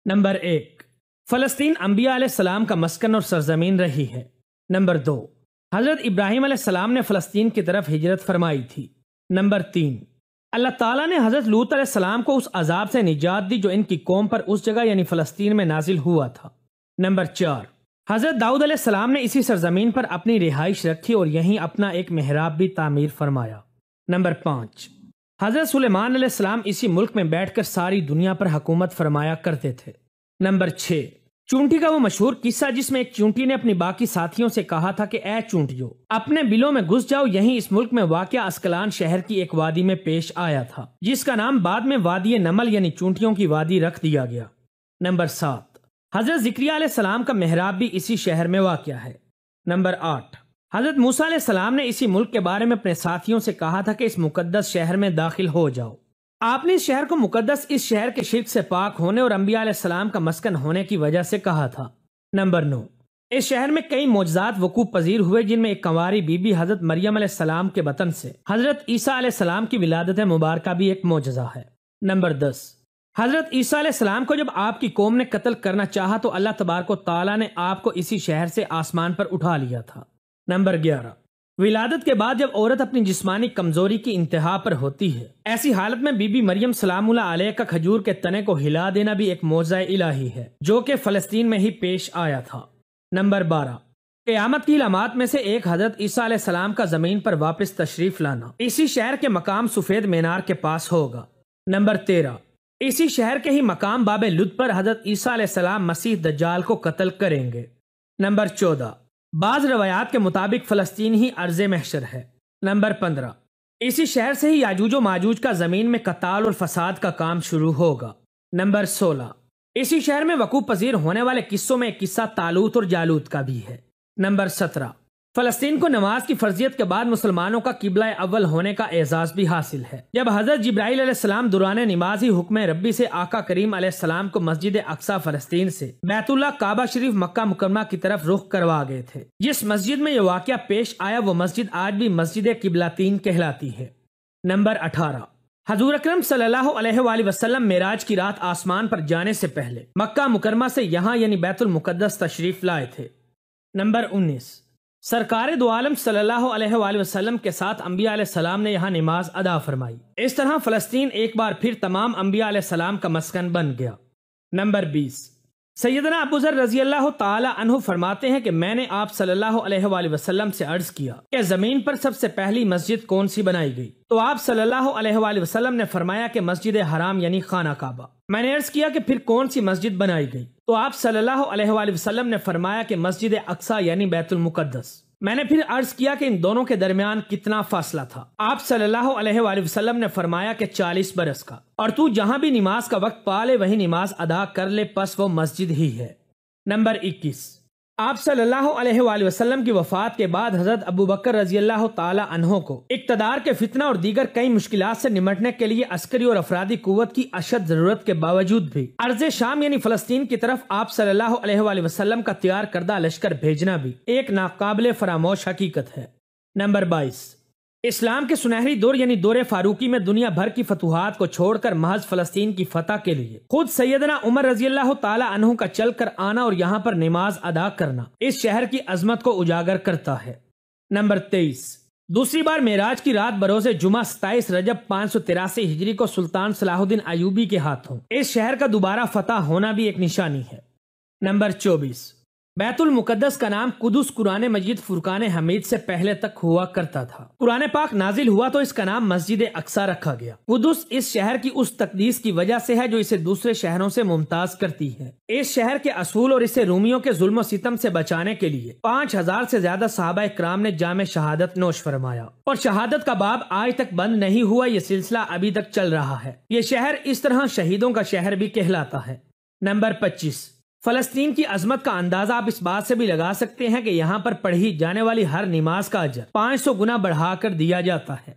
Number 1، فلسطین انبیاء علیہ السلام کا مسکن اور سرزمین رہی ہے۔ نمبر 2، حضرت ابراہیم علیہ السلام نے فلسطین کی طرف ہجرت فرمائی تھی۔ نمبر 3، اللہ تعالیٰ نے حضرت لوط علیہ السلام کو اس عذاب سے نجات دی جو ان کی قوم پر اس جگہ یعنی فلسطین میں نازل ہوا تھا۔ نمبر 4، حضرت داؤد علیہ السلام نے اسی سرزمین پر اپنی رہائش رکھی اور یہیں اپنا ایک محراب بھی تعمیر فرمایا۔ نمبر 5، حضرت سلیمان علیہ السلام اسی ملک میں بیٹھ کر ساری دنیا پر حکومت فرمایا کرتے تھے۔ نمبر 6، چونٹی کا وہ مشہور قصہ جس میں ایک چونٹی نے اپنی باقی ساتھیوں سے کہا تھا کہ اے چونٹیوں، اپنے بلوں میں گھس جاؤ، یہیں اس ملک میں واقع اسکلان شہر کی ایک وادی میں پیش آیا تھا جس کا نام بعد میں وادی نمل یعنی چونٹیوں کی وادی رکھ دیا گیا۔ نمبر 7، حضرت زکریا علیہ السلام کا محراب بھی اسی شہر میں واقع ہے۔ نمبر 8، حضرت موسیٰ علیہ السلام نے اسی ملک کے بارے میں اپنے ساتھیوں سے کہا تھا کہ اس مقدس شہر میں داخل ہو جاؤ۔ آپ نے اس شہر کو مقدس اس شہر کے شرک سے پاک ہونے اور انبیاء علیہ السلام کا مسکن ہونے کی وجہ سے کہا تھا۔ نمبر 9، اس شہر میں کئی معجزات وقوع پذیر ہوئے جن میں ایک کنواری بی بی حضرت مریم علیہ السلام کے بطن سے حضرت عیسیٰ علیہ السلام کی ولادت مبارکہ بھی ایک معجزہ ہے۔ نمبر 10، حضرت عیسیٰ علیہ السلام کو جب آپ کی قوم نے قتل کرنا چاہا تو اللہ تبارک و تعالیٰ نے آپ کو اسی شہر سے آسمان پر اٹھا لیا تھا۔ نمبر 11، ولادت کے بعد جب عورت اپنی جسمانی کمزوری کی انتہا پر ہوتی ہے، ایسی حالت میں بی بی مریم سلام اللہ علیہ کا کھجور کے تنے کو ہلا دینا بھی ایک معجزہ الہی ہے جو کہ فلسطین میں ہی پیش آیا تھا۔ نمبر 12، قیامت کی علامات میں سے ایک حضرت عیسیٰ علیہ السلام کا زمین پر واپس تشریف لانا اسی شہر کے مقام سفید مینار کے پاس ہوگا۔ نمبر 13، اسی شہر کے ہی مقام باب لد پر حضرت عیسیٰ علیہ السلام مسیح دجال کو قتل کریں گے۔ نمبر 14، بعض روایات کے مطابق فلسطین ہی ارض محشر ہے۔ نمبر 15، اسی شہر سے ہی یاجوج و ماجوج کا زمین میں قتال اور فساد کا کام شروع ہوگا۔ نمبر 16، اسی شہر میں وقوع پذیر ہونے والے قصوں میں ایک قصہ طالوت اور جالوت کا بھی ہے۔ نمبر 17، فلسطین کو نماز کی فرضیت کے بعد مسلمانوں کا قبلہ اول ہونے کا اعزاز بھی حاصل ہے جب حضرت جبرائیل علیہ السلام دوران نماز ہی حکم ربی سے آقا کریم علیہ السلام کو مسجد اقصی فلسطین سے بیت اللہ کعبہ شریف مکہ مکرمہ کی طرف رخ کروا گئے تھے۔ جس مسجد میں یہ واقعہ پیش آیا وہ مسجد آج بھی مسجد قبلتین کہلاتی ہے۔ نمبر 18، حضور اکرم صلی اللہ علیہ وآلہ وسلم معراج کی رات آسمان پر جانے سے پہلے مکہ مکرمہ سے یہاں یعنی بیت المقدس تشریف لائے تھے۔ نمبر 19، سرکار دو عالم صلی اللہ علیہ وآلہ وسلم کے ساتھ انبیاء علیہ السلام نے یہاں نماز ادا فرمائی۔ اس طرح فلسطین ایک بار پھر تمام انبیاء علیہ السلام کا مسکن بن گیا۔ نمبر 20، سیدنا ابو ذر رضی اللہ تعالی عنہ فرماتے ہیں کہ میں نے آپ صلی اللہ علیہ وآلہ وسلم سے عرض کیا کہ زمین پر سب سے پہلی مسجد کون سی بنائی گئی؟ تو آپ صلی اللہ علیہ وآلہ وسلم نے فرمایا کہ مسجد حرام یعنی خانہ کعبہ۔ میں نے عرض کیا کہ پھر کون سی مسجد بنائی گئی؟ تو آپ صلی اللہ علیہ وآلہ وسلم نے فرمایا کہ مسجد اقصی یعنی بیت المقدس۔ میں نے پھر عرض کیا کہ ان دونوں کے درمیان کتنا فاصلہ تھا؟ آپ صلی اللہ علیہ وآلہ وسلم نے فرمایا کہ 40 برس کا، اور تو جہاں بھی نماز کا وقت پا لے وہی نماز ادا کر لے، پس وہ مسجد ہی ہے۔ نمبر 21، آپ صلی اللہ علیہ وآلہ وسلم کی وفات کے بعد حضرت ابو بکر رضی اللہ تعالی عنہ کو اقتدار کے فتنہ اور دیگر کئی مشکلات سے نمٹنے کے لیے عسکری اور افرادی قوت کی اشد ضرورت کے باوجود بھی ارض شام یعنی فلسطین کی طرف آپ صلی اللہ علیہ وآلہ وسلم کا تیار کردہ لشکر بھیجنا بھی ایک ناقابل فراموش حقیقت ہے۔ نمبر 22، اسلام کے سنہری دور یعنی دور فاروقی میں دنیا بھر کی فتوحات کو چھوڑ کر محض فلسطین کی فتح کے لیے خود سیدنا عمر رضی اللہ تعالی عنہ کا چل کر آنا اور یہاں پر نماز ادا کرنا اس شہر کی عظمت کو اجاگر کرتا ہے۔ نمبر 23، دوسری بار معراج کی رات بروز جمعہ 27 رجب 583 ہجری کو سلطان صلاح الدین ایوبی کے ہاتھوں اس شہر کا دوبارہ فتح ہونا بھی ایک نشانی ہے۔ نمبر 24، بیت المقدس کا نام قدس قرآن مجید فرقان حمید سے پہلے تک ہوا کرتا تھا۔ قرآن پاک نازل ہوا تو اس کا نام مسجد اقصی رکھا گیا۔ قدس اس شہر کی اس تقدیس کی وجہ سے ہے جو اسے دوسرے شہروں سے ممتاز کرتی ہے۔ اس شہر کے اصول اور اسے رومیوں کے ظلم و ستم سے بچانے کے لیے 5000 سے زیادہ صحابہ کرام نے جام شہادت نوش فرمایا، اور شہادت کا باب آج تک بند نہیں ہوا، یہ سلسلہ ابھی تک چل رہا ہے۔ یہ شہر اس طرح شہیدوں کا شہر بھی کہلاتا ہے۔ نمبر 25، فلسطین کی عظمت کا اندازہ آپ اس بات سے بھی لگا سکتے ہیں کہ یہاں پر پڑھی جانے والی ہر نماز کا اجر 500 گنا بڑھا کر دیا جاتا ہے۔